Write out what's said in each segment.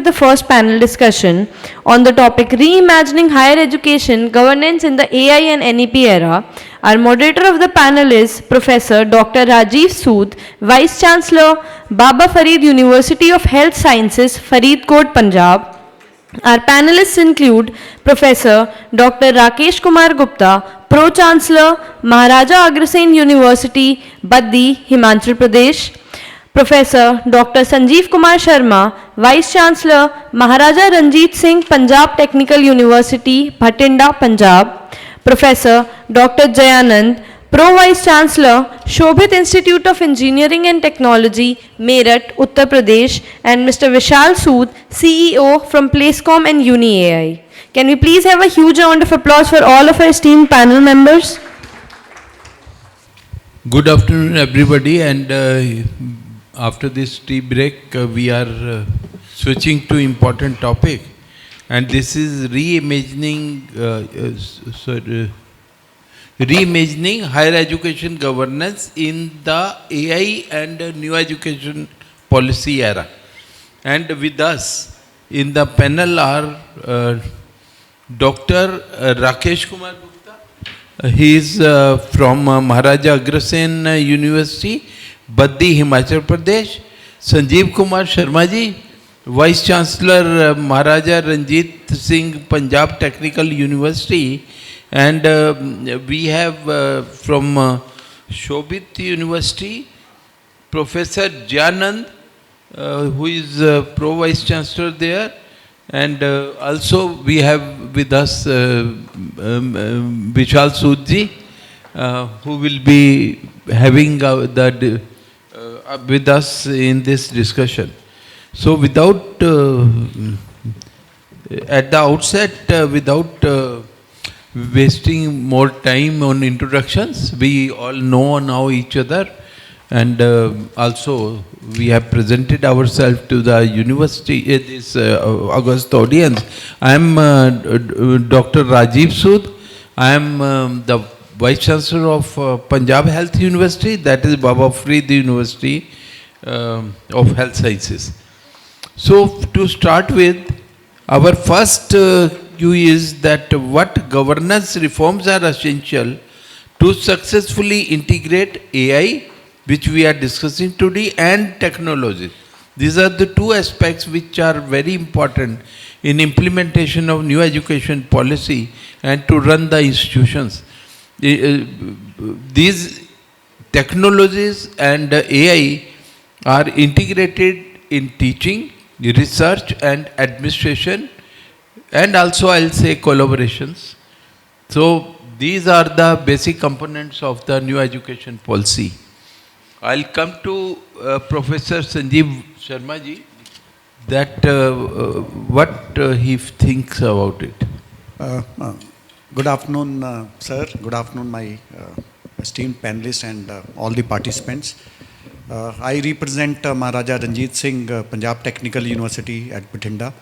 The first panel discussion on the topic Reimagining Higher Education Governance in the AI and NEP Era. Our moderator of the panel is Professor Dr. Rajiv Sood, Vice Chancellor, Baba Farid University of Health Sciences, Faridkot, Punjab. Our panelists include Professor Dr. Rakesh Kumar Gupta, Pro Chancellor, Maharaja Agrasen University, Baddi, Himachal Pradesh. Professor Dr. Sanjeev Kumar Sharma, Vice Chancellor, Maharaja Ranjit Singh Punjab Technical University, Bhatinda, Punjab. Professor Dr. Jayanand, Pro Vice Chancellor, Shobhit Institute of Engineering and Technology, Meerut, Uttar Pradesh, and Mr. Vishal Sood, CEO from Placecom and UniAI. Can we please have a huge round of applause for all of our esteemed panel members? Good afternoon, everybody, and after this tea break, we are switching to important topic, and this is reimagining higher education governance in the AI and new education policy era. And with us in the panel are Dr. Rakesh Kumar Gupta. He is from Maharaja Agrasen University, Baddi, Himachal Pradesh. Sanjeev Kumar Sharma ji, Vice Chancellor, Maharaja Ranjit Singh Punjab Technical University. And we have from Shobhit University, Professor Jayanand, who is Pro Vice Chancellor there. And also we have with us Vishal Sood ji, who will be having with us in this discussion. So without, at the outset, without wasting more time on introductions, we all know now each other, and also we have presented ourselves to the university, this August audience. I am Dr. Rajiv Sood. I am the Vice Chancellor of Punjab Health University, that is Baba Farid University of Health Sciences. So to start with, our first view is that what governance reforms are essential to successfully integrate AI, which we are discussing today, and technology. These are the two aspects which are very important in implementation of new education policy and to run the institutions. These technologies and AI are integrated in teaching, research and administration, and also I'll say collaborations. So these are the basic components of the new education policy. I'll come to Professor Sanjeev Sharma ji, that what he thinks about it. Good afternoon, sir. Good afternoon, my esteemed panelists and all the participants. I represent Maharaja Ranjit Singh Punjab Technical University at Bhatinda.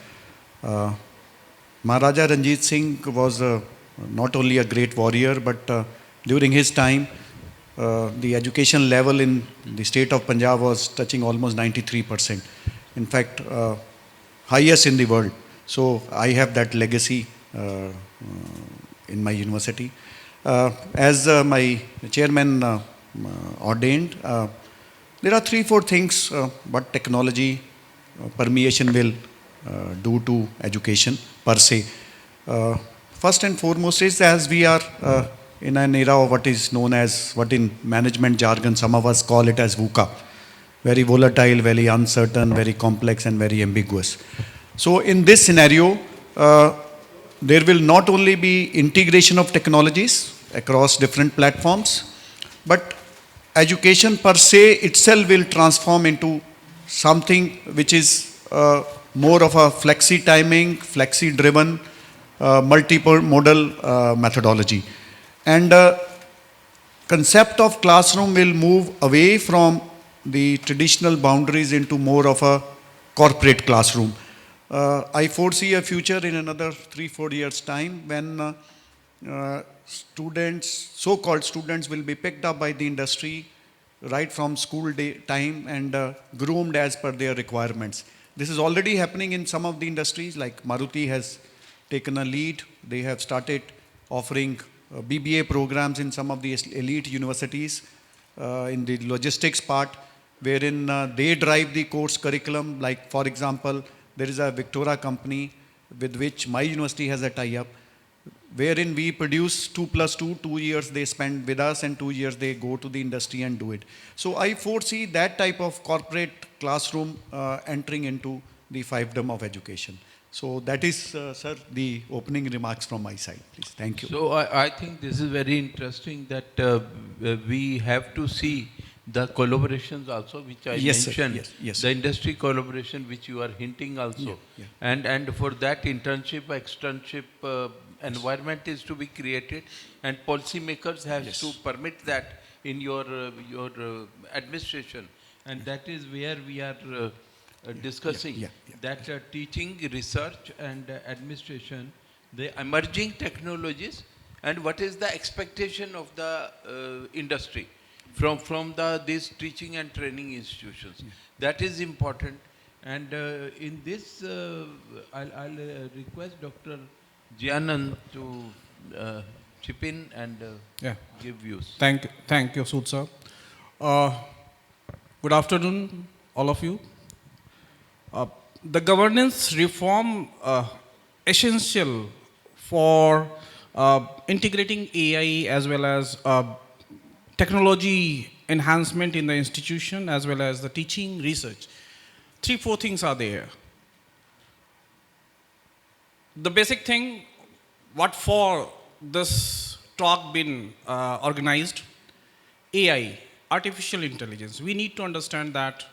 Maharaja Ranjit Singh was not only a great warrior, but during his time, the education level in the state of Punjab was touching almost 93%. In fact, highest in the world. So I have that legacy in my university. As my chairman ordained, there are 3-4 things what technology permeation will do to education per se. First and foremost is, as we are in an era of what is known as, what in management jargon some of us call it as VUCA, very volatile, very uncertain, very complex and very ambiguous. So in this scenario, there will not only be integration of technologies across different platforms, but education per se itself will transform into something which is more of a flexi timing, flexi driven, multiple modal methodology. And concept of classroom will move away from the traditional boundaries into more of a corporate classroom. I foresee a future in another 3-4 years' time when students, so-called students, will be picked up by the industry right from school day time and groomed as per their requirements. This is already happening in some of the industries, like Maruti has taken a lead. They have started offering BBA programs in some of the elite universities in the logistics part, wherein they drive the course curriculum. Like, for example, there is a Victoria company with which my university has a tie-up, wherein we produce 2 plus 2, 2 years they spend with us and 2 years they go to the industry and do it. So I foresee that type of corporate classroom entering into the fiefdom of education. So that is, sir, the opening remarks from my side, please. Thank you. So I think this is very interesting that we have to see the collaborations also, which I Yes, sir. mentioned, Yes, yes. the industry collaboration which you are hinting also, Yeah. and for that internship, externship environment is to be created, and policymakers have Yes. to permit that in your administration, and that is where we are discussing yeah, yeah. that teaching, research, and administration, the emerging technologies, and what is the expectation of the industry from these teaching and training institutions. That is important. And in this, I'll request Dr. Jianand to chip in and Yeah. give views. Thank you, Sood sir. Good afternoon, all of you. The governance reform essential for integrating AI as well as technology enhancement in the institution as well as the teaching research. 3-4 things are there. The basic thing, what for this talk been organized, AI, artificial intelligence. We need to understand that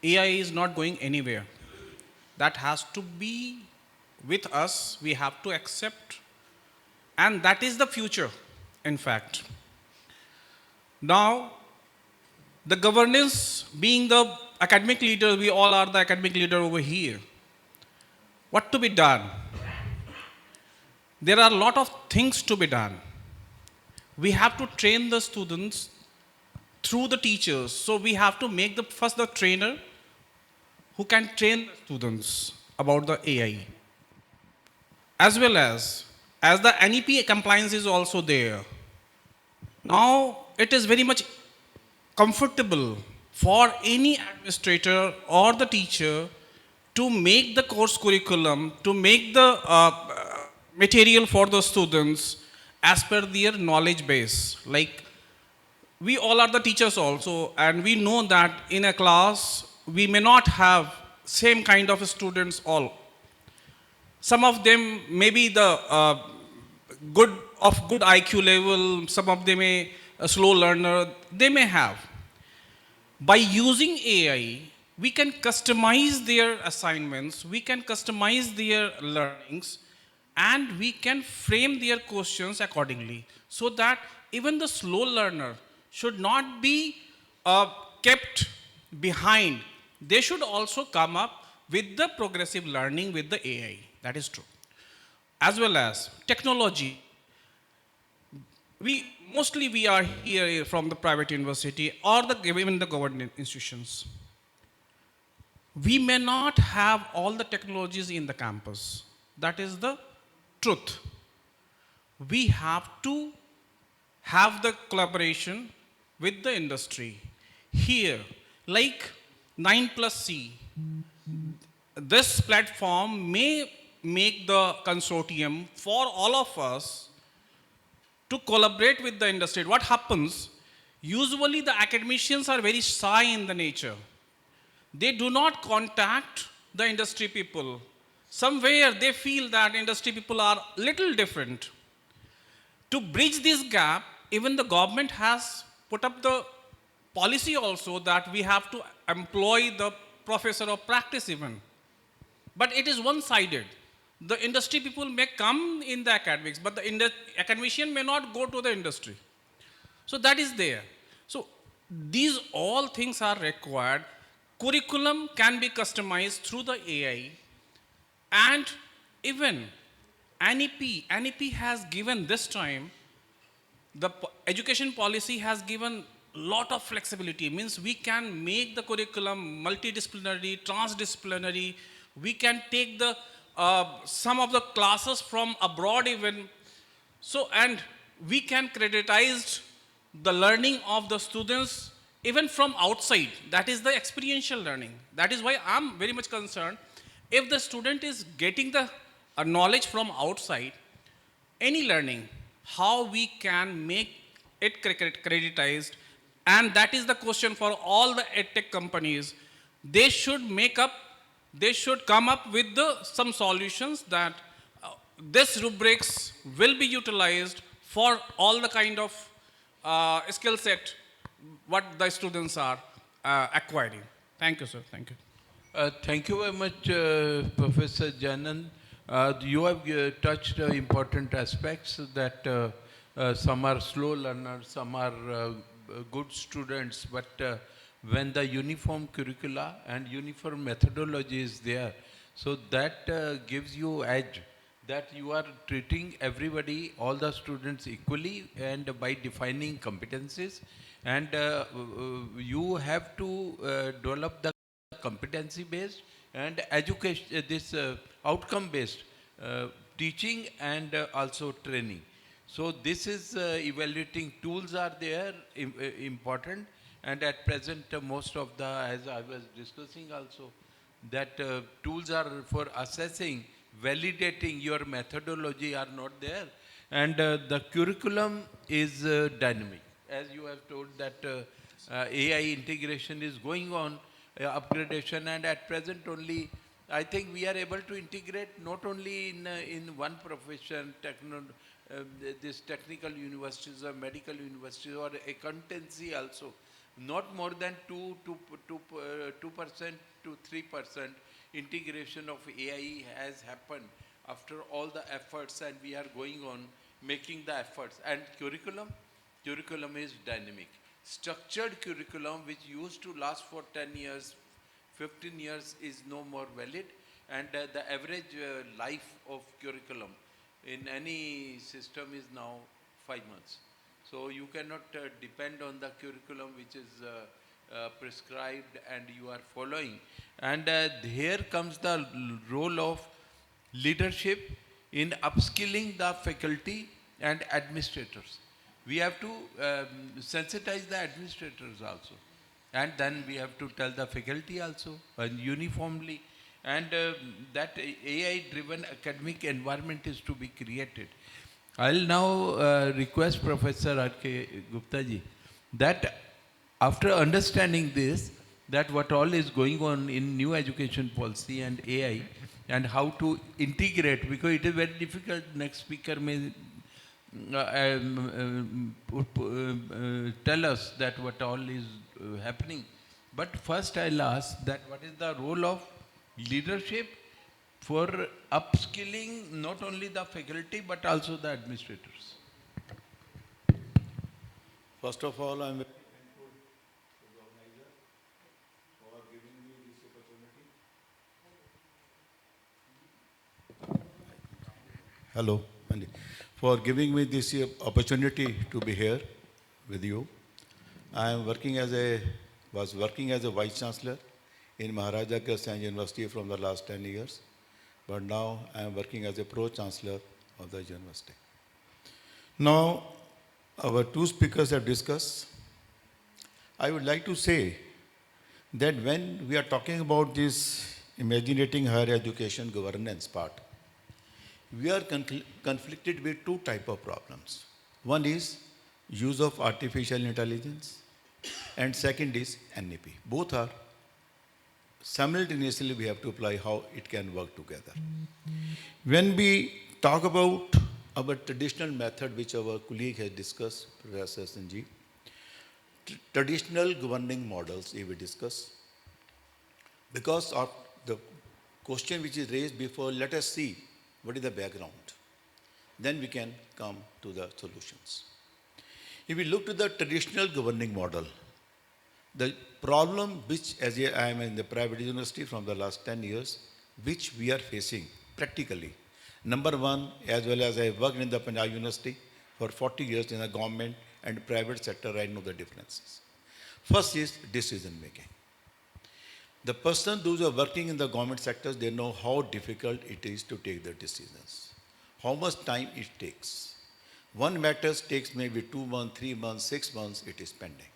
AI is not going anywhere. That has to be with us. We have to accept, and that is the future, in fact. Now, the governance, being the academic leader, we all are the academic leader over here. What to be done? There are a lot of things to be done. We have to train the students through the teachers. So we have to make first the trainer who can train the students about the AI. As well as the NEP compliance is also there. Now it is very much comfortable for any administrator or the teacher to make the course curriculum, to make the material for the students as per their knowledge base. Like, we all are the teachers also, and we know that in a class we may not have same kind of students all. Some of them may be the good IQ level, some of them may a slow learner, they may have. By using AI, we can customize their assignments, we can customize their learnings, and we can frame their questions accordingly, so that even the slow learner should not be kept behind. They should also come up with the progressive learning with the AI. That is true. As well as technology. We are here from the private university or even the government institutions. We may not have all the technologies in the campus. That is the truth. We have to have the collaboration with the industry. Here, like 9+C, this platform may make the consortium for all of us to collaborate with the industry. What happens? Usually the academicians are very shy in the nature. They do not contact the industry people. Somewhere they feel that industry people are little different. To bridge this gap, even the government has put up the policy also that we have to employ the professor of practice even. But it is one-sided. The industry people may come in the academics, but the academician may not go to the industry. So that is there. So these all things are required. Curriculum can be customized through the AI, and even NEP has given this time, the education policy has given lot of flexibility. Means we can make the curriculum multidisciplinary, transdisciplinary. We can take the some of the classes from abroad even. So, and we can creditize the learning of the students even from outside. That is the experiential learning. That is why I'm very much concerned. If the student is getting the knowledge from outside, any learning, how we can make it creditized, and that is the question for all the edtech companies. They should they should come up with some solutions that this rubrics will be utilized for all the kind of skill set what the students are acquiring. Thank you, sir. Thank you. Thank you very much, Professor Janan. You have touched important aspects that some are slow learners, some are good students, but when the uniform curricula and uniform methodology is there, so that gives you edge, that you are treating everybody, all the students equally, and by defining competencies, and you have to develop the competency based and education, this outcome based teaching and also training. So this is evaluating tools are there important, and at present most of the, as I was discussing also, that tools are for assessing, validating your methodology are not there, and the curriculum is dynamic. As you have told that AI integration is going on, upgradation, and at present only I think we are able to integrate not only in one profession, this technical universities or medical universities or accountancy also, not more than 2% to 3% integration of AI has happened after all the efforts, and we are going on making the efforts. And curriculum is dynamic. Structured curriculum which used to last for 10 years, 15 years is no more valid, and the average life of curriculum in any system is now 5 months. So you cannot depend on the curriculum which is prescribed and you are following. And here comes the role of leadership in upskilling the faculty and administrators. We have to sensitize the administrators also, and then we have to tell the faculty also, and uniformly, and that AI driven academic environment is to be created. I'll now request Professor R.K. Gupta ji that after understanding this, that what all is going on in new education policy and AI, and how to integrate, because it is very difficult. Next speaker may tell us that what all is happening. But first I'll ask that what is the role of leadership for upskilling not only the faculty but also the administrators? First of all, I'm very thankful to the organizer for giving me this opportunity. Hello, Andy. For giving me this opportunity to be here with you. I am was working as a Vice Chancellor in Maharaja Agrawal University from the last 10 years. But now I am working as a Pro-Chancellor of the university. Now, our two speakers have discussed. I would like to say that when we are talking about this imaginating higher education governance part, we are conflicted with two types of problems. One is use of artificial intelligence, and second is NEP. Both are simultaneously we have to apply how it can work together. When we talk about our traditional method, which our colleague has discussed, Professor Sanjeev, traditional governing models, if we discuss, because of the question which is raised before, let us see what is the background. Then we can come to the solutions. If we look to the traditional governing model, the problem which, as I am in the private university from the last 10 years, which we are facing practically. Number one, as well as I worked in the Punjab University for 40 years in the government and private sector, I know the differences. First is decision making. The person, those who are working in the government sectors, they know how difficult it is to take the decisions, how much time it takes. One matter takes maybe 2 months, 3 months, 6 months, it is pending.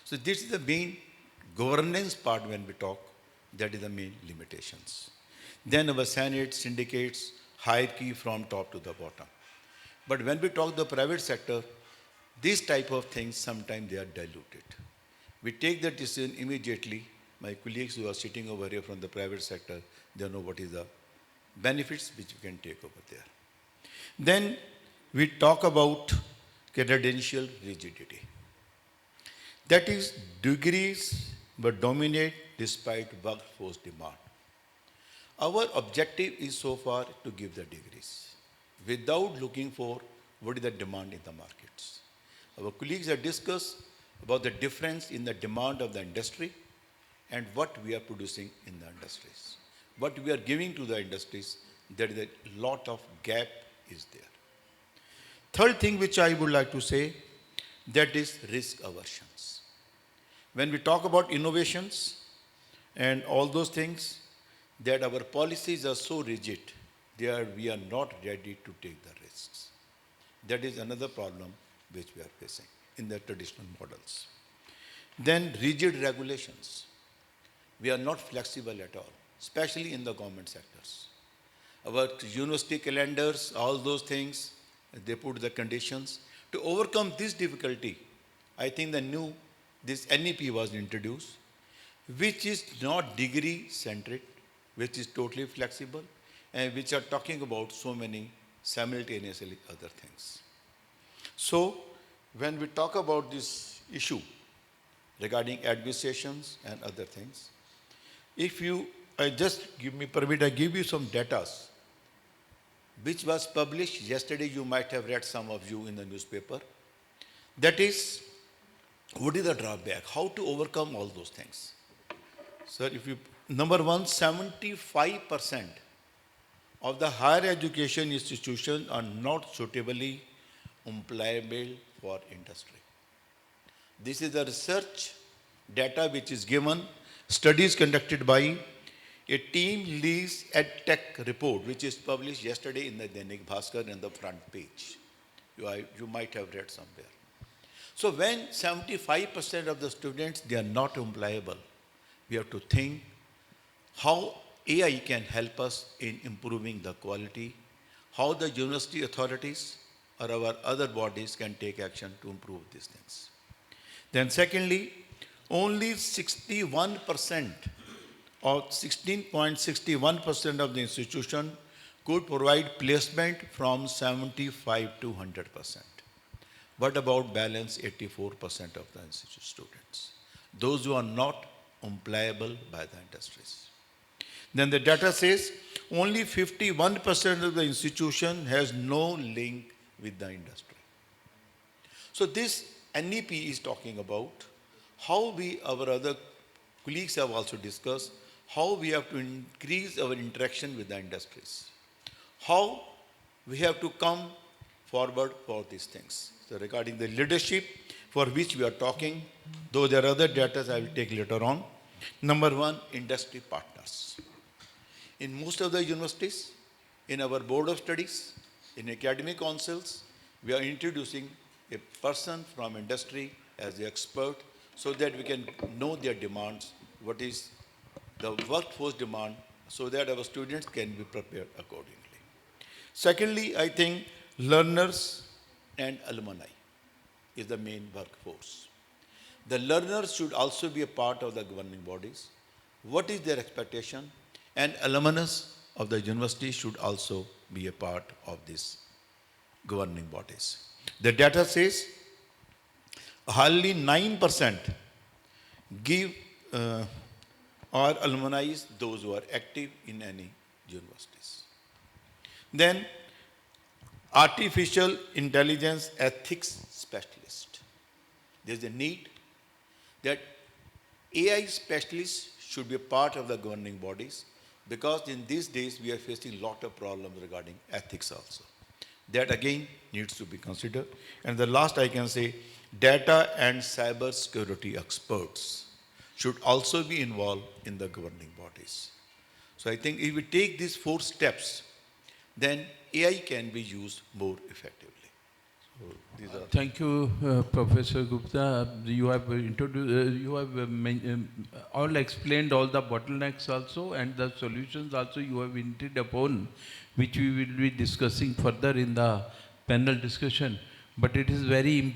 So this is the main governance part when we talk, that is the main limitations. Then our Senate, syndicates, hierarchy from top to the bottom. But when we talk the private sector, these type of things, sometimes they are diluted. We take the decision immediately. My colleagues who are sitting over here from the private sector, they know what is the benefits which we can take over there. Then we talk about credential rigidity. That is, degrees but dominate despite workforce demand. Our objective is so far to give the degrees without looking for what is the demand in the markets. Our colleagues have discussed about the difference in the demand of the industry and what we are producing in the industries. What we are giving to the industries, there is a lot of gap is there. Third thing which I would like to say, that is risk aversions. When we talk about innovations and all those things, that our policies are so rigid, we are not ready to take the risks. That is another problem which we are facing in the traditional models. Then rigid regulations. We are not flexible at all, especially in the government sectors. Our university calendars, all those things, they put the conditions. To overcome this difficulty, I think this NEP was introduced, which is not degree-centric, which is totally flexible, and which are talking about so many simultaneously other things. So, when we talk about this issue regarding administrations and other things, if you permit, I give you some data which was published yesterday. You might have read, some of you, in the newspaper. That is, what is the drawback? How to overcome all those things? Sir, number one, 75% of the higher education institutions are not suitably employable for industry. This is the research data which is given, studies conducted by a team leads EdTech report, which is published yesterday in the Dainik Bhaskar in the front page. You might have read somewhere. So when 75% of the students, they are not employable, we have to think how AI can help us in improving the quality, how the university authorities or our other bodies can take action to improve these things. Then secondly, only 61% or 16.61% of the institution could provide placement from 75 to 100%. What about balance 84% of the institute students? Those who are not employable by the industries. Then the data says only 51% of the institution has no link with the industry. So this NEP is talking about how our other colleagues have also discussed, how we have to increase our interaction with the industries, how we have to come forward for these things. So regarding the leadership for which we are talking, though there are other data I will take later on. Number one, industry partners. In most of the universities, in our board of studies, in academic councils, we are introducing a person from industry as the expert so that we can know their demands, what is the workforce demand, so that our students can be prepared accordingly. Secondly, I think learners and alumni is the main workforce. The learners should also be a part of the governing bodies. What is their expectation? And alumnus of the university should also be a part of these governing bodies. The data says hardly 9% give or alumni those who are active in any universities. Then artificial intelligence ethics specialist. There is a need that AI specialists should be a part of the governing bodies, because in these days we are facing a lot of problems regarding ethics also. That again needs to be considered. And the last I can say, data and cyber security experts should also be involved in the governing bodies. So I think if we take these 4 steps, then AI can be used more effectively. So these are. Thank you, Professor Gupta. You have introduced, all explained all the bottlenecks also and the solutions also you have hinted upon, which we will be discussing further in the panel discussion. But it is very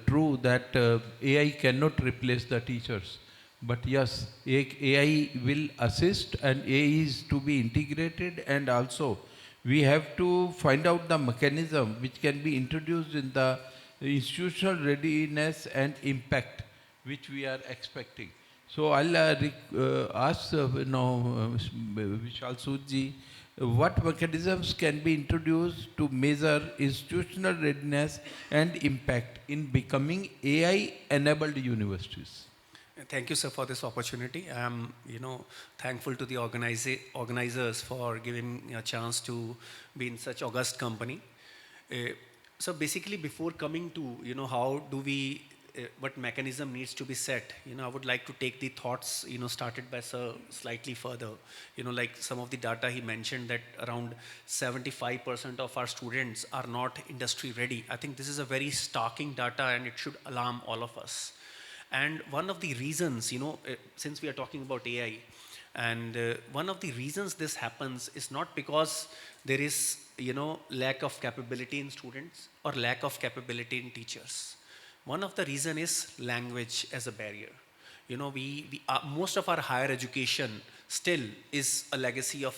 true that AI cannot replace the teachers. But yes, AI will assist and AI is to be integrated, and also we have to find out the mechanism which can be introduced in the institutional readiness and impact which we are expecting. So I'll ask Vishal Soodji, what mechanisms can be introduced to measure institutional readiness and impact in becoming AI-enabled universities? Thank you, sir, for this opportunity. I'm, thankful to the organizers for giving me a chance to be in such august company. So basically, before coming to, how do we, what mechanism needs to be set, I would like to take the thoughts, started by sir slightly further. Like some of the data he mentioned that around 75% of our students are not industry ready. I think this is a very starking data and it should alarm all of us. And one of the reasons, since we are talking about AI, and one of the reasons this happens is not because there is, lack of capability in students or lack of capability in teachers. One of the reason is language as a barrier. Most of our higher education still is a legacy of,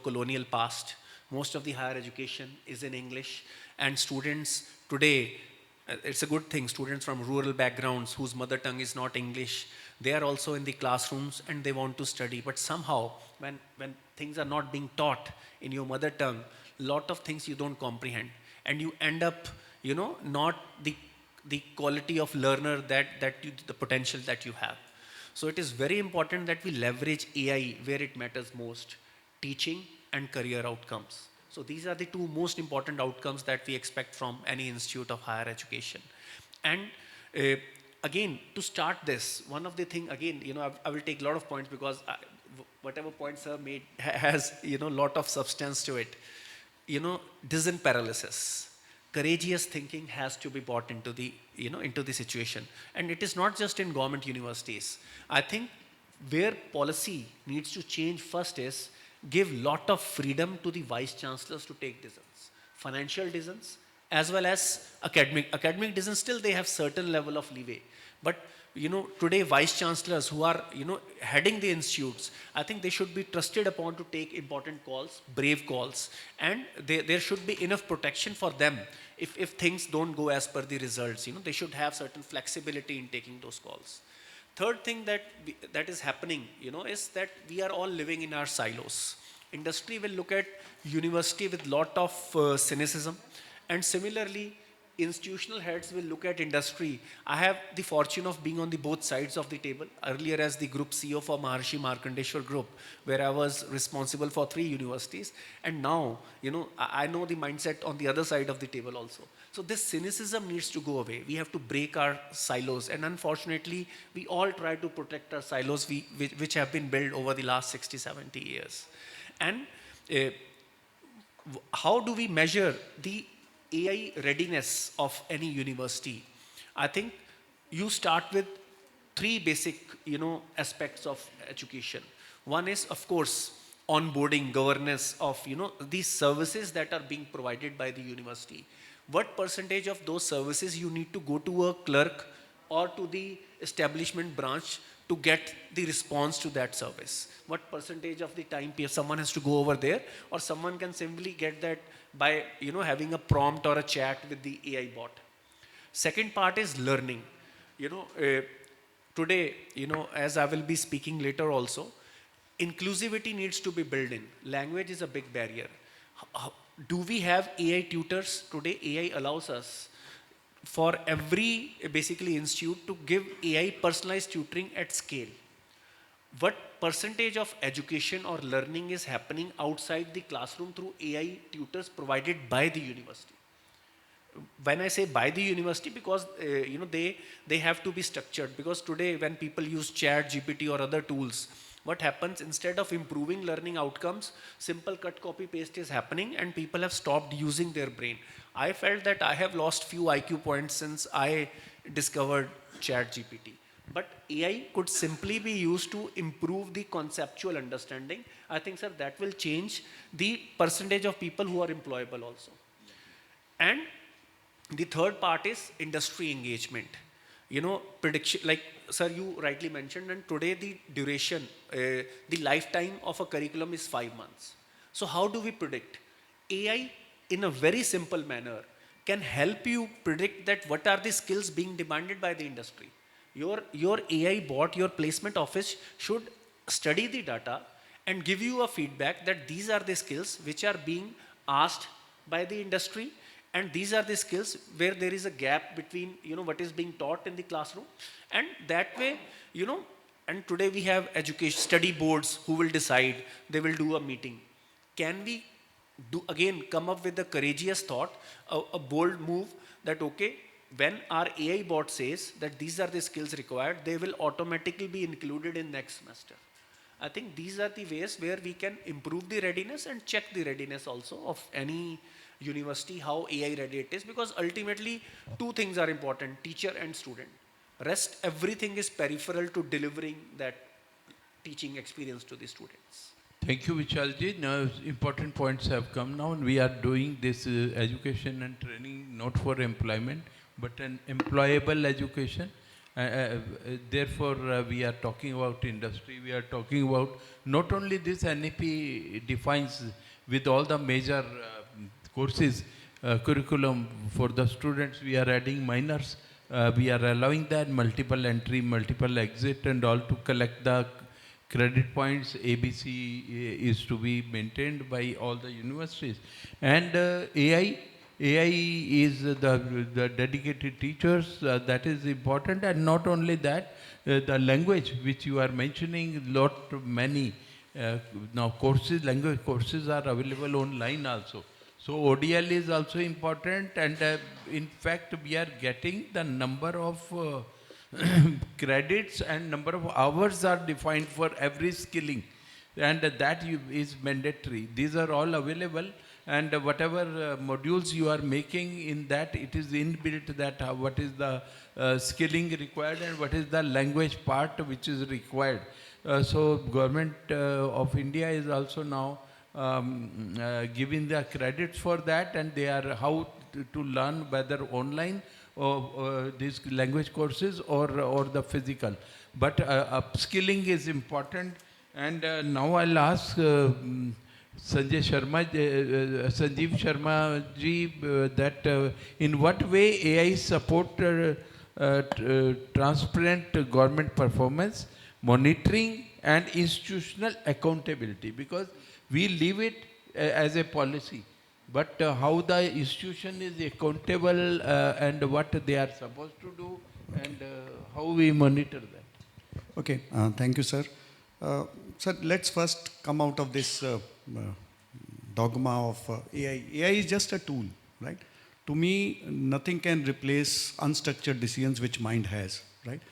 colonial past. Most of the higher education is in English, and students today, it's a good thing, students from rural backgrounds whose mother tongue is not English, they are also in the classrooms and they want to study. But somehow, when things are not being taught in your mother tongue, lot of things you don't comprehend. And you end up, not the quality of learner the potential that you have. So it is very important that we leverage AI where it matters most, teaching and career outcomes. So these are the 2 most important outcomes that we expect from any institute of higher education. And again, to start this, one of the things, again, I will take a lot of points because whatever points are made has, lot of substance to it. Decision paralysis. Courageous thinking has to be brought into the, into the situation. And it is not just in government universities. I think where policy needs to change first is give lot of freedom to the vice chancellors to take decisions, financial decisions as well as academic decisions. Still they have certain level of leeway, but today vice chancellors who are heading the institutes, I think they should be trusted upon to take important calls, brave calls, and there should be enough protection for them if things don't go as per the results. They should have certain flexibility in taking those calls. Third thing that is happening, is that we are all living in our silos. Industry will look at university with lot of cynicism, and similarly, institutional heads will look at industry. I have the fortune of being on the both sides of the table. Earlier as the group CEO for Maharshi Markandeshwar Group, where I was responsible for 3 universities, and now, I know the mindset on the other side of the table also. So this cynicism needs to go away. We have to break our silos, and unfortunately, we all try to protect our silos which have been built over the last 60, 70 years. And how do we measure the AI readiness of any university? I think you start with 3 basic, aspects of education. One is, of course, onboarding, governance of, these services that are being provided by the university. What percentage of those services you need to go to a clerk or to the establishment branch to get the response to that service? What percentage of the time someone has to go over there, or someone can simply get that by having a prompt or a chat with the AI bot? Second part is learning. Today, as I will be speaking later also, inclusivity needs to be built in. Language is a big barrier. Do we have AI tutors? Today, AI allows us for every basically institute to give AI personalized tutoring at scale. What percentage of education or learning is happening outside the classroom through AI tutors provided by the university? when I say by the university, because they have to be structured, because today when people use chat GPT or other tools, what happens, instead of improving learning outcomes, simple cut copy paste is happening and people have stopped using their brain. I felt that I have lost few IQ points since I discovered chat GPT. But AI could simply be used to improve the conceptual understanding. I think, sir, that will change the percentage of people who are employable also. And the third part is industry engagement. Prediction, like sir, you rightly mentioned, and today the duration, the lifetime of a curriculum is 5 months. So how do we predict? AI, in a very simple manner, can help you predict that what are the skills being demanded by the industry. Your AI bot, your placement office should study the data and give you a feedback that these are the skills which are being asked by the industry, and these are the skills where there is a gap between what is being taught in the classroom. And that way, and today we have education study boards who will decide, they will do a meeting. Can we do again come up with a courageous thought, a bold move, that okay, when our AI bot says that these are the skills required, they will automatically be included in next semester. I think these are the ways where we can improve the readiness and check the readiness also of any university, how AI ready it is, because ultimately two things are important, teacher and student. Rest, everything is peripheral to delivering that teaching experience to the students. Thank you, Vishalji. Now, important points have come now, and we are doing this education and training not for employment, but an employable education. Therefore, we are talking about industry. We are talking about not only this NEP defines with all the major courses, curriculum for the students. We are adding minors. We are allowing that multiple entry, multiple exit, and all to collect the credit points. ABC is to be maintained by all the universities. And AI is the dedicated teachers, that is important. And not only that, the language which you are mentioning, many now courses, language courses are available online also. So ODL is also important, and in fact we are getting the number of credits and number of hours are defined for every skilling, and that is mandatory. These are all available, and whatever modules you are making in that, it is inbuilt that what is the skilling required and what is the language part which is required. So government of India is also now giving the credits for that, and they are how to learn, whether online or these language courses or the physical. But upskilling is important. And now I'll ask Sanjeev Sharma ji that in what way AI support transparent government performance, monitoring and institutional accountability, because we leave it as a policy, but how the institution is accountable and what they are supposed to do, and how we monitor that. Okay, thank you, sir. Sir, let's first come out of this dogma of AI. AI is just a tool, right? To me, nothing can replace unstructured decisions which mind has, right?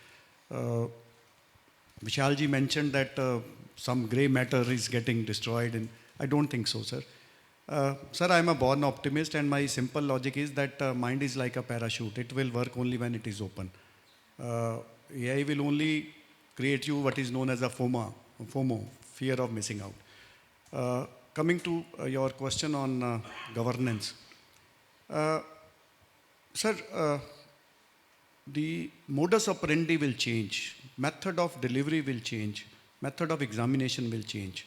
Vishalji mentioned that some gray matter is getting destroyed, and I don't think so, sir. Sir, I'm a born optimist, and my simple logic is that mind is like a parachute. It will work only when it is open. AI will only create you what is known as a FOMO, fear of missing out. Coming to your question on governance. Sir, the modus operandi will change, method of delivery will change, method of examination will change.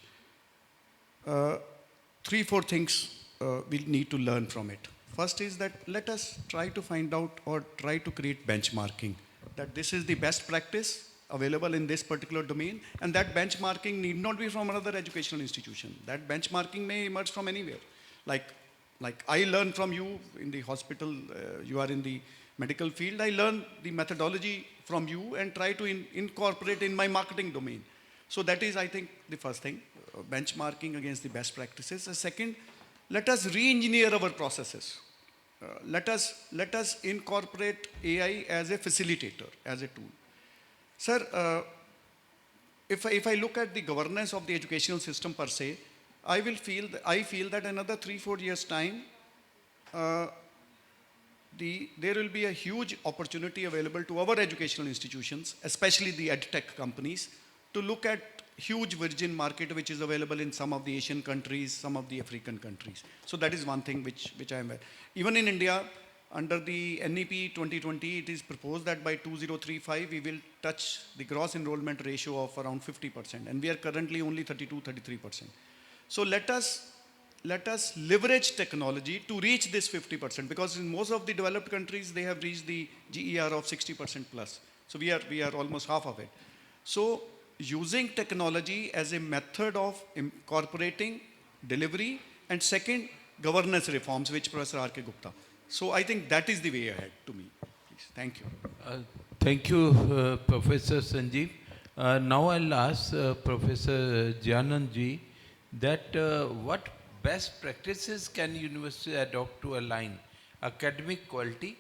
3-4 things we need to learn from it. First is that let us try to find out or try to create benchmarking, that this is the best practice available in this particular domain, and that benchmarking need not be from another educational institution. That benchmarking may emerge from anywhere. Like I learn from you in the hospital, you are in the medical field, I learn the methodology from you and try to incorporate in my marketing domain. So that is, I think, the first thing, benchmarking against the best practices. The second, let us re-engineer our processes. let us incorporate AI as a facilitator, as a tool. Sir, if I look at the governance of the educational system per se, I feel that another 3-4 years time, there will be a huge opportunity available to our educational institutions, especially the edtech companies, to look at huge virgin market which is available in some of the Asian countries, some of the African countries. So that is one thing which I am aware. Even in India, under the NEP 2020, it is proposed that by 2035 we will touch the gross enrollment ratio of around 50%, and we are currently only 32-33%. So let us leverage technology to reach this 50%, because in most of the developed countries they have reached the GER of 60% plus. So we are almost half of it. So using technology as a method of incorporating delivery, and second, governance reforms, which Professor R.K. Gupta. So I think that is the way ahead to me. Please. Thank you. Thank you, Professor Sanjeev. Now I'll ask Professor Jhanand ji that what best practices can university adopt to align academic quality,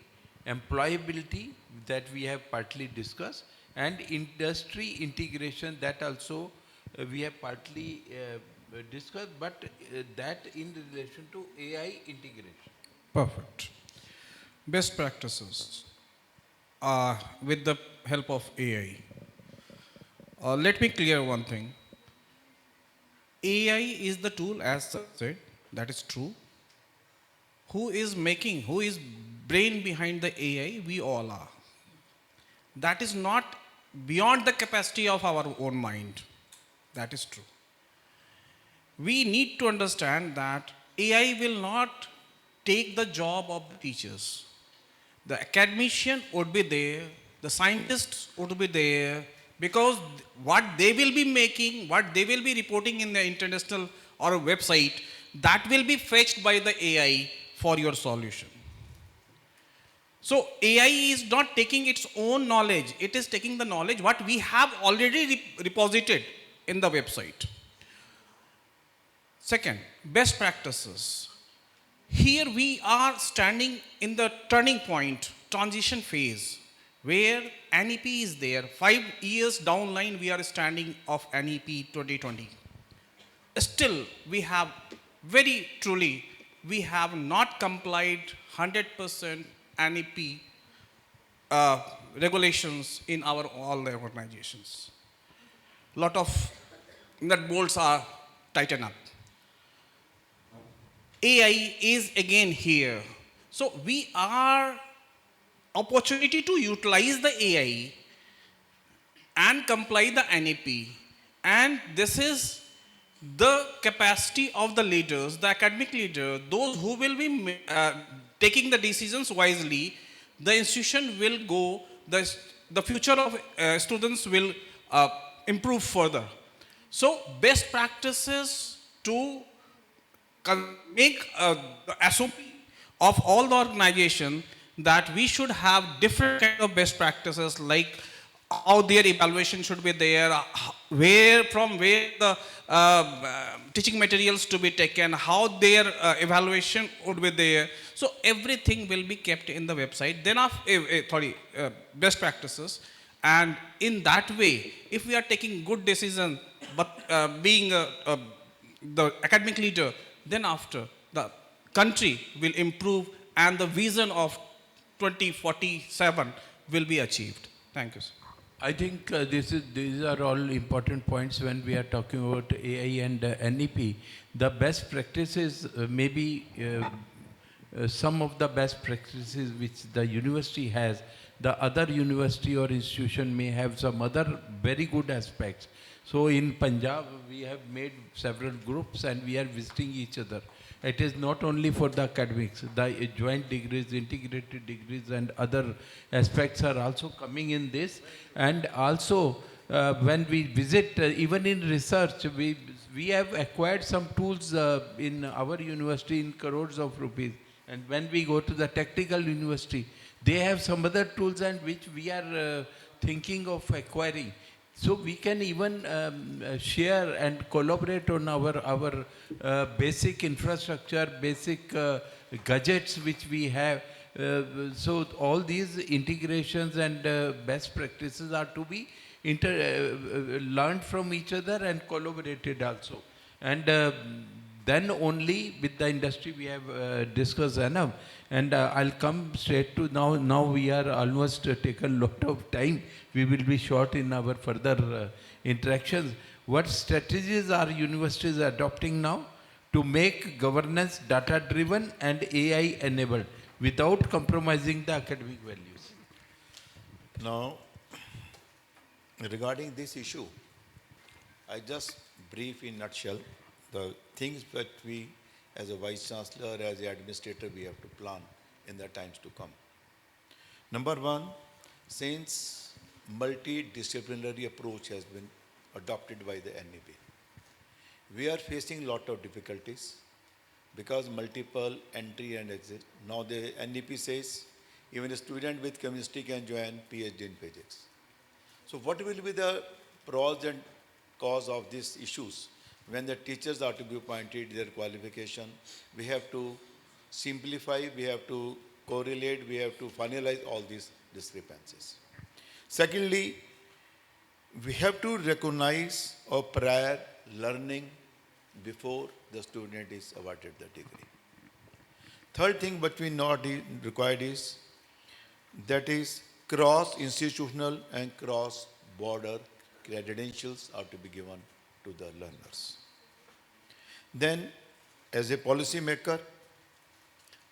employability that we have partly discussed, and industry integration that also we have partly discussed, but that in relation to AI integration. Perfect. Best practices with the help of AI. Let me clear one thing. AI is the tool, as said, that is true. Who is brain behind the AI? We all are. That is not beyond the capacity of our own mind. That is true. We need to understand that AI will not take the job of the teachers. The academician would be there, the scientists would be there, because what they will be making, what they will be reporting in the international or a website, that will be fetched by the AI for your solution. So AI is not taking its own knowledge, it is taking the knowledge what we have already reposited in the website. Second, best practices. Here we are standing in the turning point, transition phase, where NEP is there. 5 years down the line, we are standing of NEP 2020. Still, we have we have not complied 100% NEP regulations in our all the organizations. Lot of nut bolts are tightened up. AI is again here. So we are opportunity to utilize the AI and comply the NEP. And this is the capacity of the leaders, the academic leader, those who will be taking the decisions wisely. The institution will go, the future of students will improve further. So best practices to make the SOP of all the organization, that we should have different kind of best practices, like how their evaluation should be there, from where the teaching materials to be taken, how their evaluation would be there. So everything will be kept in the website. Then best practices. And in that way, if we are taking good decision, but being the academic leader, then after the country will improve and the vision of 2047 will be achieved. Thank you, sir. I think these are all important points when we are talking about AI and NEP. The best practices, maybe some of the best practices which the university has, the other university or institution may have some other very good aspects. So in Punjab, we have made several groups and we are visiting each other. It is not only for the academics, the joint degrees, integrated degrees and other aspects are also coming in this. And also when we visit, even in research, we have acquired some tools in our university in crores of rupees. And when we go to the technical university, they have some other tools and which we are thinking of acquiring. So we can even share and collaborate on our basic infrastructure, basic gadgets which we have. So all these integrations and best practices are to be learned from each other and collaborated also. And then only with the industry we have discussed enough. And I'll come straight to now. Now we are almost taken lot of time. We will be short in our further interactions. What strategies are universities adopting now to make governance data driven and AI enabled without compromising the academic values? Now, regarding this issue, I just brief in nutshell the things that we as a vice chancellor, as an administrator, we have to plan in the times to come. Number one, since multidisciplinary approach has been adopted by the NEP, we are facing lot of difficulties because multiple entry and exit. Now the NEP says even a student with chemistry can join PhD in physics. So what will be the pros and cons of these issues? When the teachers are to be appointed, their qualification, we have to simplify, we have to correlate, we have to finalize all these discrepancies. Secondly, we have to recognize a prior learning before the student is awarded the degree. Third thing what we not required is, that is cross-institutional and cross-border credentials are to be given to the learners. Then, as a policy maker,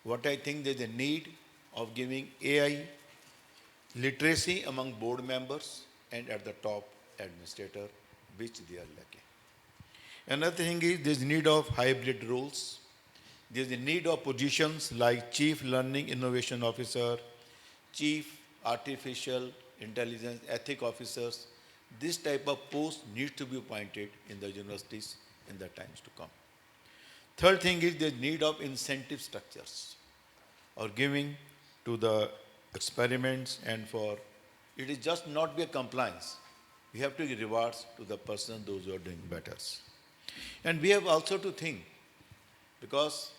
what I think there is a need of giving AI literacy among board members and at the top administrator, which they are lacking. Another thing is there is need of hybrid roles. There is a need of positions like Chief Learning Innovation Officer, Chief Artificial Intelligence Ethics Officers. This type of post needs to be appointed in the universities in the times to come. Third thing is the need of incentive structures or giving to the experiments and for, it is just not be a compliance. We have to give rewards to the person, those who are doing better. And we have also to think, because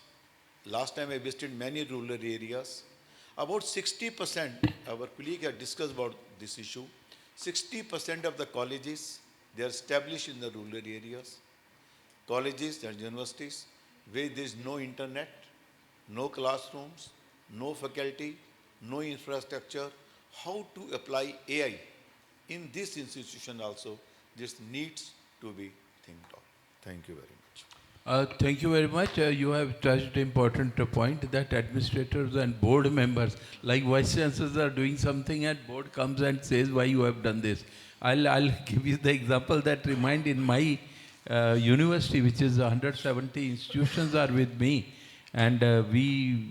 last time I visited many rural areas, about 60%, our colleague had discussed about this issue, 60% of the colleges, they are established in the rural areas, colleges and universities, where there is no internet, no classrooms, no faculty, no infrastructure. How to apply AI in this institution also, this needs to be thought of. Thank you very much. Thank you very much. You have touched important point that administrators and board members, like vice chancellors, are doing something and board comes and says why you have done this. I'll give you the example that remind in my university, which is 170 institutions are with me, and we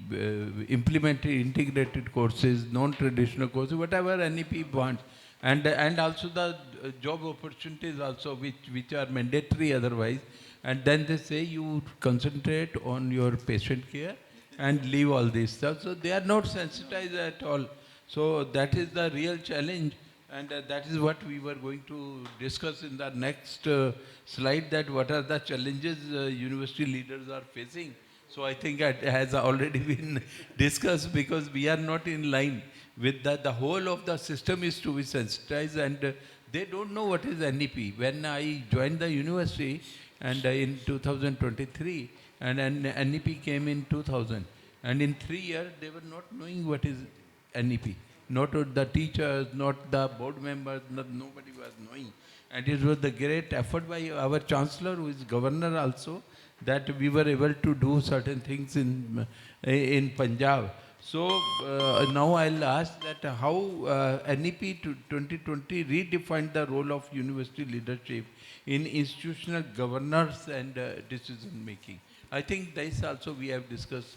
implemented integrated courses, non-traditional courses, whatever NEP wants, and also the job opportunities also which are mandatory otherwise. And then they say you concentrate on your patient care and leave all this stuff. So they are not sensitized at all. So that is the real challenge, and that is what we were going to discuss in the next slide, that what are the challenges university leaders are facing. So I think it has already been discussed, because we are not in line with that. The whole of the system is to be sensitized, and they don't know what is NEP. When I joined the university, and in 2023, and NEP came in 2000, and in 3 years they were not knowing what is NEP. Not the teachers, not the board members, nobody was knowing. And it was the great effort by our chancellor, who is governor also, that we were able to do certain things in Punjab. So now I'll ask that how NEP 2020 redefined the role of university leadership in institutional governance and decision making. I think this also we have discussed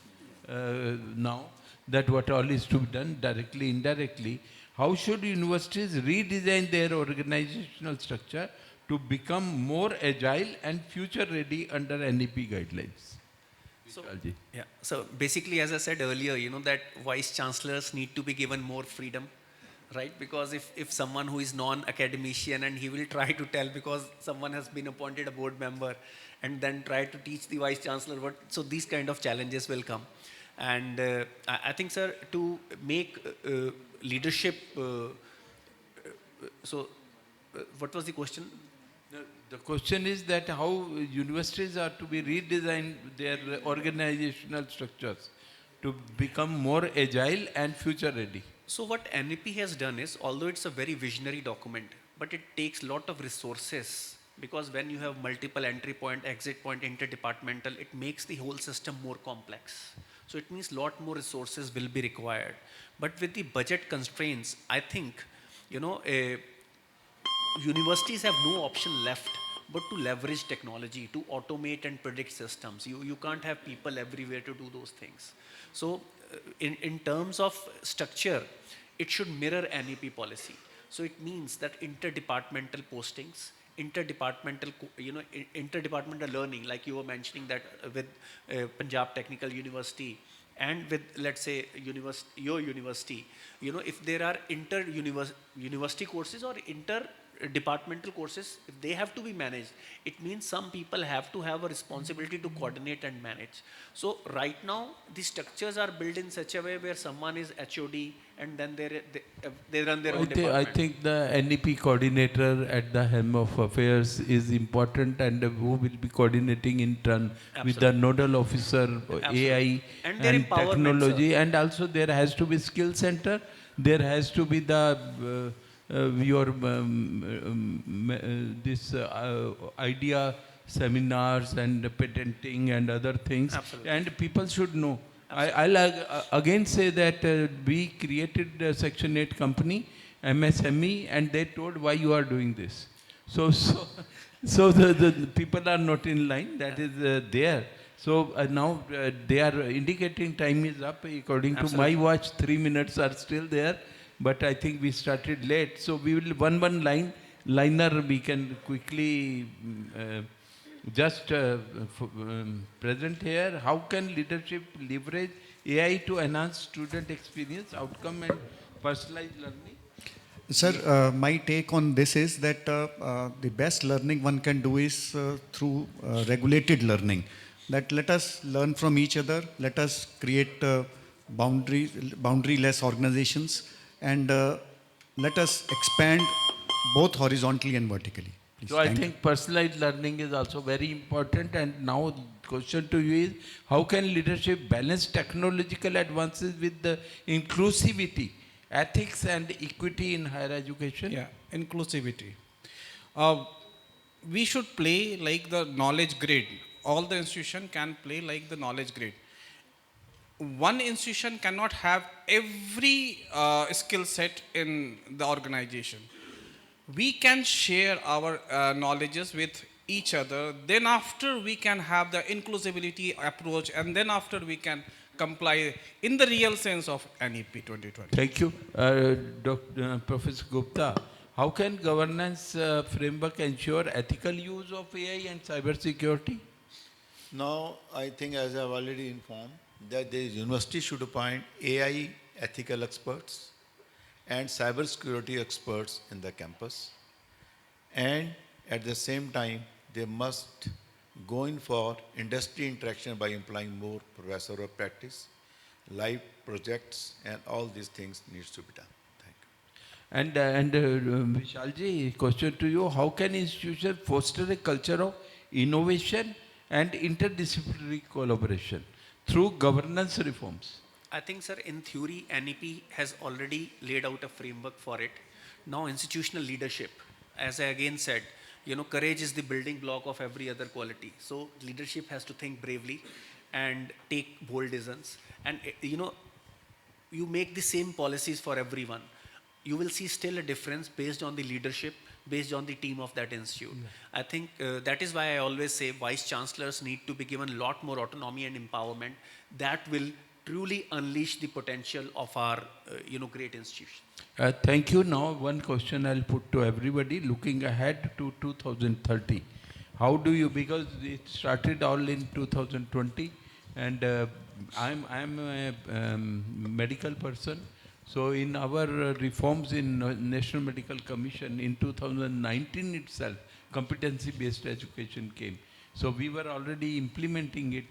now, that what all is to be done directly, indirectly. How should universities redesign their organizational structure to become more agile and future ready under NEP guidelines? So, Vishalji. yeah. So basically, as I said earlier, that vice chancellors need to be given more freedom right? Because if someone who is non-academician and he will try to tell because someone has been appointed a board member and then try to teach the vice chancellor what, so these kind of challenges will come. And I think, sir, to make leadership, what was the question? The question is that how universities are to be redesigned their organizational structures to become more agile and future ready. So what NEP has done is, although it's a very visionary document, but it takes lot of resources, because when you have multiple entry point, exit point, interdepartmental, it makes the whole system more complex. So it means lot more resources will be required. But with the budget constraints, I think, universities have no option left but to leverage technology to automate and predict systems. You can't have people everywhere to do those things. So in terms of structure, it should mirror NEP policy. So it means that interdepartmental postings, interdepartmental learning, like you were mentioning that with Punjab Technical University and with, let's say, your university, if there are inter-university courses or inter-departmental courses, if they have to be managed, it means some people have to have a responsibility to coordinate and manage. So right now, the structures are built in such a way where someone is HOD and then they run their own department. I think the NEP coordinator at the helm of affairs is important, and who will be coordinating in turn with the nodal officer, AI And their and empowerment, technology, and also there has to be skill center, there has to be the idea seminars and patenting and other things. Absolutely. And people should know. I'll again say that we created a Section 8 company, MSME, and they told why you are doing this. So the people are not in line, that is there. So now they are indicating time is up. According to my watch, 3 minutes are still there, but I think we started late. So we will liner we can quickly just present here. How can leadership leverage AI to enhance student experience, outcome and personalized learning? Sir, my take on this is that the best learning one can do is through regulated learning. That let us learn from each other, let us create boundary-less organizations, and let us expand both horizontally and vertically. Please. So I think personalized learning is also very important. And now the question to you is, how can leadership balance technological advances with the inclusivity, ethics and equity in higher education? Yeah, inclusivity. We should play like the knowledge grid. All the institution can play like the knowledge grid. One institution cannot have every skill set in the organization. We can share our knowledges with each other. Then after we can have the inclusivity approach, and then after we can comply in the real sense of NEP 2020. Thank you. Professor Gupta, how can governance framework ensure ethical use of AI and cyber security? Now, I think, as I've already informed, that the university should appoint AI ethical experts and cybersecurity experts in the campus. And at the same time, they must go in for industry interaction by employing more professor of practice, live projects, and all these things needs to be done. Thank you. And Vishalji, question to you: how can institutions foster a culture of innovation and interdisciplinary collaboration through governance reforms? I think, sir, in theory, NEP has already laid out a framework for it. Now, institutional leadership, as I again said, courage is the building block of every other quality. So, leadership has to think bravely and take bold decisions. And, you make the same policies for everyone. You will see still a difference based on the leadership, based on the team of that institute. I think that is why I always say vice chancellors need to be given a lot more autonomy and empowerment that will truly unleash the potential of our great institution. Thank you. Now one question I'll put to everybody looking ahead to 2030. How do you, because it started all in 2020, and I'm a medical person, So in our reforms in National Medical Commission in 2019 itself, competency-based education came. So we were already implementing it.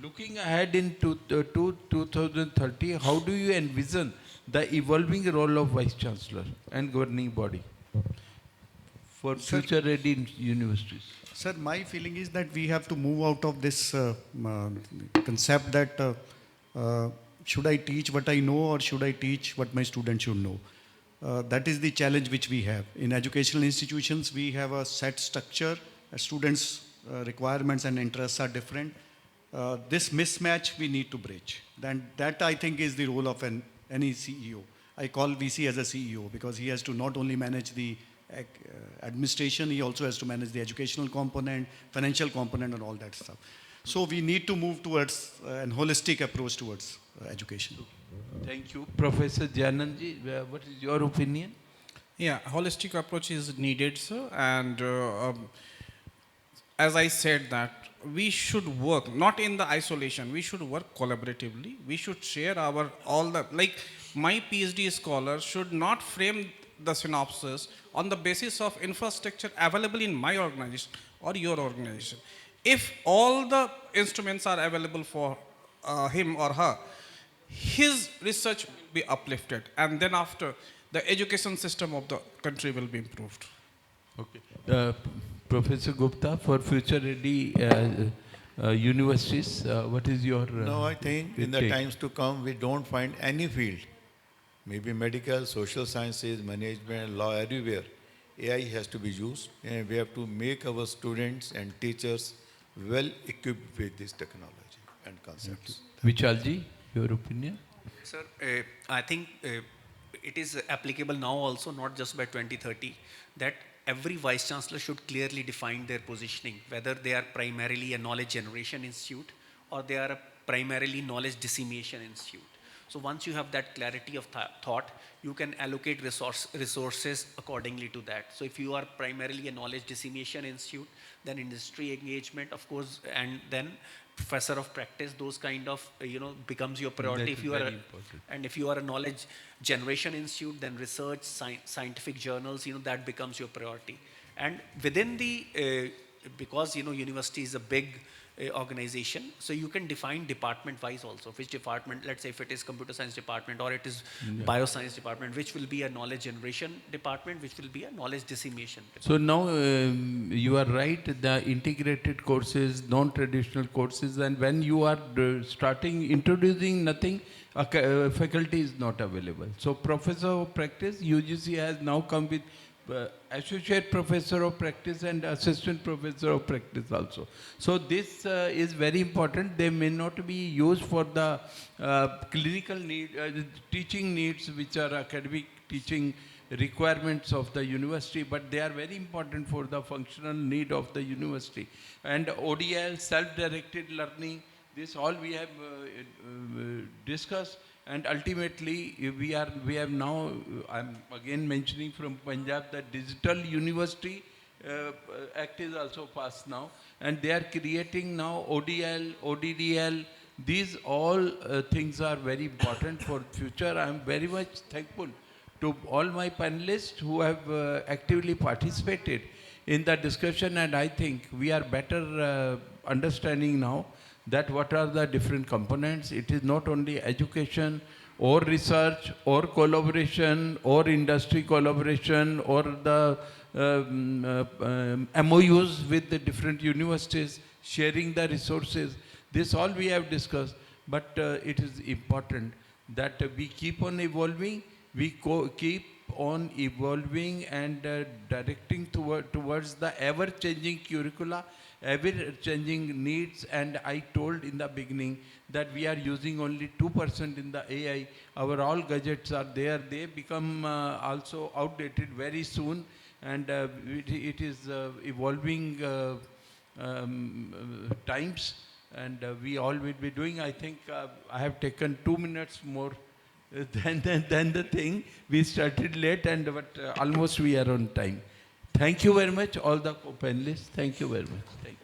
Looking ahead into 2030, how do you envision the evolving role of Vice Chancellor and governing body for Sir- future-ready universities? Sir, my feeling is that we have to move out of this concept that should I teach what I know or should I teach what my students should know? That is the challenge which we have. In educational institutions, we have a set structure. Students' requirements and interests are different. This mismatch we need to bridge. Then that I think is the role of any CEO. I call VC as a CEO because he has to not only manage the administration, he also has to manage the educational component, financial component, and all that stuff. So we need to move towards an holistic approach towards education. Thank you. Professor Jananji, what is your opinion? Yeah, holistic approach is needed, sir. And as I said that we should work not in the isolation. We should work collaboratively. We should share our all the like my PhD scholar should not frame the synopsis on the basis of infrastructure available in my organization or your organization. If all the instruments are available for him or her, his research will be uplifted, and then after the education system of the country will be improved. Okay. Professor Gupta, for future-ready universities, what is your No, I think in the take? times to come, we don't find any field, maybe medical, social sciences, management, law, everywhere. AI has to be used, and we have to make our students and teachers well equipped with this technology and concepts. Vichalji, your opinion? Sir, I think it is applicable now also, not just by 2030, that every vice chancellor should clearly define their positioning, whether they are primarily a knowledge generation institute or they are a primarily knowledge dissemination institute. So once you have that clarity of thought, you can allocate resources accordingly to that. So if you are primarily a knowledge dissemination institute, then industry engagement, of course, and then professor of practice, those kind of, becomes your priority. That If is you are very a, important. and if you are a knowledge generation institute, then research, scientific journals, that becomes your priority. And within the, because, university is a big organization, so you can define department wise also, which department, let's say if it is computer science department or it is bioscience department, which will be a knowledge generation department, which will be a knowledge dissemination department. So now you are right, the integrated courses, non-traditional courses, and when you are introducing nothing, faculty is not available. So professor of practice, UGC has now come with associate professor of practice and assistant professor of practice also. So this is very important. They may not be used for the clinical teaching needs, which are academic teaching requirements of the university, but they are very important for the functional need of the university. And ODL, self-directed learning, this all we have discussed. And ultimately, we have now, I'm again mentioning from Punjab, the Digital University Act is also passed now. And they are creating now ODL, ODDL. These all things are very important for future. I'm very much thankful to all my panelists who have actively participated in the discussion. And I think we are better understanding now that what are the different components. It is not only education or research or collaboration or industry collaboration or the MOUs with the different universities, sharing the resources. This all we have discussed, but it is important that we keep on evolving, keep on evolving and directing towards the ever-changing curricula, ever-changing needs. And I told in the beginning that we are using only 2% in the AI. Our all gadgets are there. They become also outdated very soon. And it is evolving times. And we all will be doing, I think I have taken 2 minutes more than the thing. We started late, but almost we are on time. Thank you very much, all the panelists. Thank you very much. Thank you.